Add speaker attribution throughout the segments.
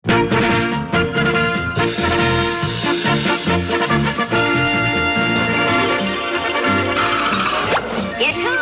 Speaker 1: Guess who?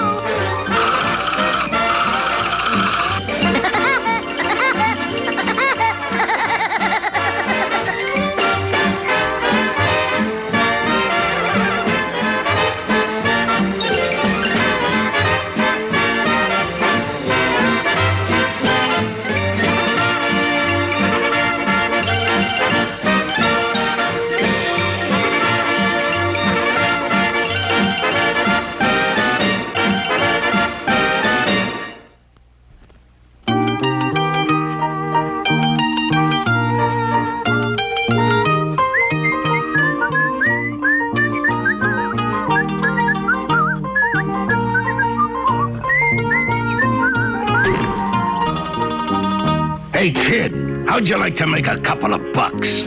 Speaker 2: Hey, kid, how'd you like to make a couple of bucks?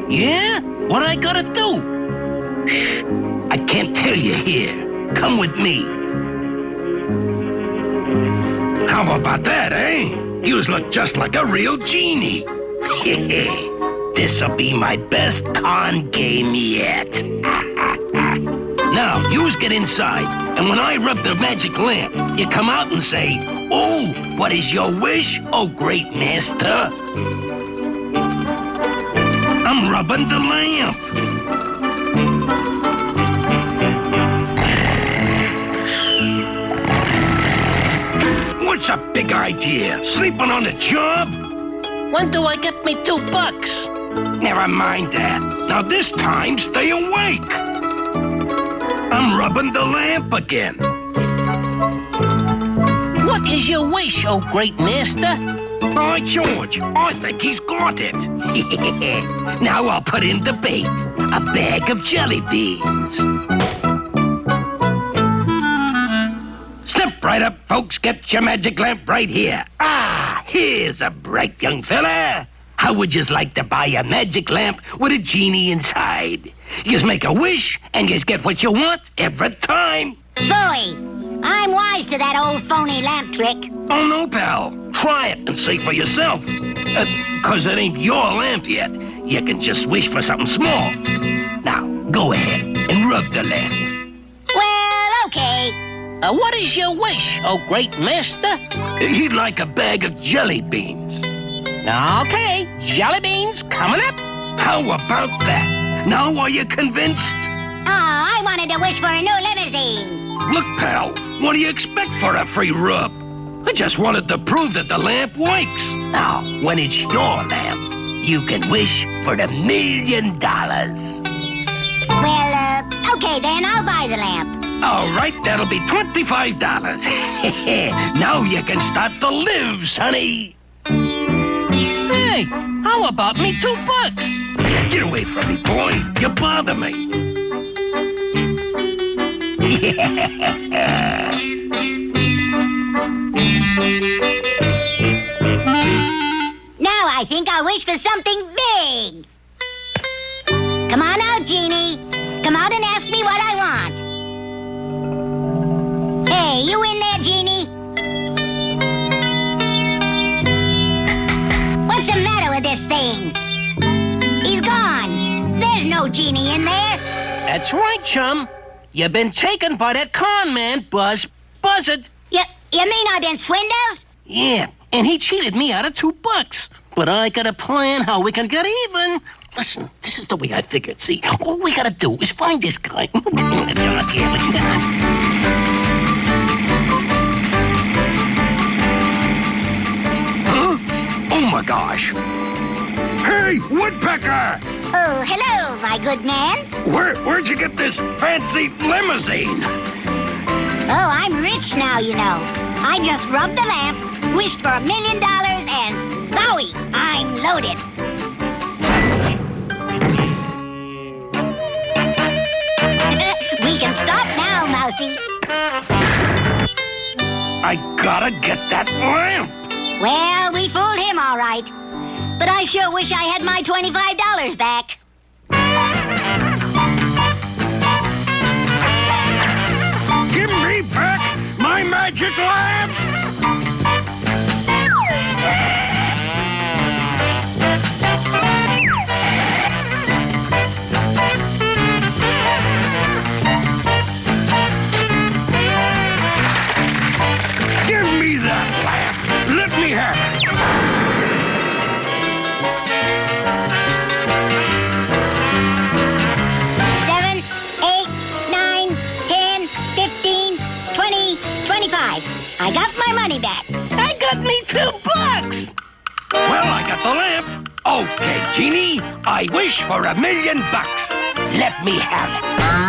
Speaker 3: Yeah? What I gotta do?
Speaker 2: Shh, I can't tell you here. Come with me. How about that, eh? You look just like a real genie. This'll be my best con game yet. Now, yous get inside, and when I rub the magic lamp, you come out and say, "Oh, what is your wish, oh great master?" I'm rubbing the lamp. What's a big idea? Sleeping on the job?
Speaker 3: When do I get me $2?
Speaker 2: Never mind that. Now this time, stay awake. I'm rubbing the lamp again.
Speaker 3: What is your wish, oh great master?
Speaker 2: By George, I think he's got it. Now I'll put in the bait. A bag of jelly beans. Step right up, folks. Get your magic lamp right here. Ah, here's a bright young fella. How would you like to buy a magic lamp with a genie inside? You just make a wish, and you get what you want every time.
Speaker 1: Boy, I'm wise to that old phony lamp trick.
Speaker 2: Oh, no, pal. Try it and see for yourself. 'Cause it ain't your lamp yet. You can just wish for something small. Now, go ahead and rub the lamp.
Speaker 1: Well, okay.
Speaker 3: What is your wish, oh great master?
Speaker 2: He'd like a bag of jelly beans.
Speaker 3: Okay, jelly beans coming up.
Speaker 2: How about that? Now are you convinced?
Speaker 1: I wanted to wish for a new limousine.
Speaker 2: Look, pal, what do you expect for a free rub? I just wanted to prove that the lamp works. Now, when it's your lamp, you can wish for $1 million.
Speaker 1: Well, okay then, I'll buy the lamp.
Speaker 2: All right, that'll be $25. Now you can start to live, sonny.
Speaker 3: Hey, how about me $2?
Speaker 2: Get away from me, boy. You bother me.
Speaker 1: Now I think I'll wish for something big. Come on out, Genie. Come out and ask me what I want. Hey, you in there, Genie? What's the matter with this thing? He's gone. There's no Genie in there.
Speaker 3: That's right, chum. You've been taken by that con man, Buzzard.
Speaker 1: You mean I've been swindled?
Speaker 3: Yeah, and he cheated me out of $2. But I got a plan how we can get even. Listen, this is the way I figured. See, all we gotta do is find this guy.
Speaker 2: Huh? Oh, my gosh. Hey, Woodpecker!
Speaker 1: Oh, hello, my good man.
Speaker 2: Where'd you get this fancy limousine?
Speaker 1: Oh, I'm rich now, you know. I just rubbed the lamp, wished for $1 million, and zowie, I'm loaded. We can stop now, Mousy.
Speaker 2: I gotta get that lamp.
Speaker 1: Well, we fooled him all right. But I sure wish I had my $25 back.
Speaker 2: Give me back my magic lamp!
Speaker 1: money back.
Speaker 3: I got me $2.
Speaker 2: Well, I got the lamp. Okay, Genie, I wish for $1,000,000. Let me have it.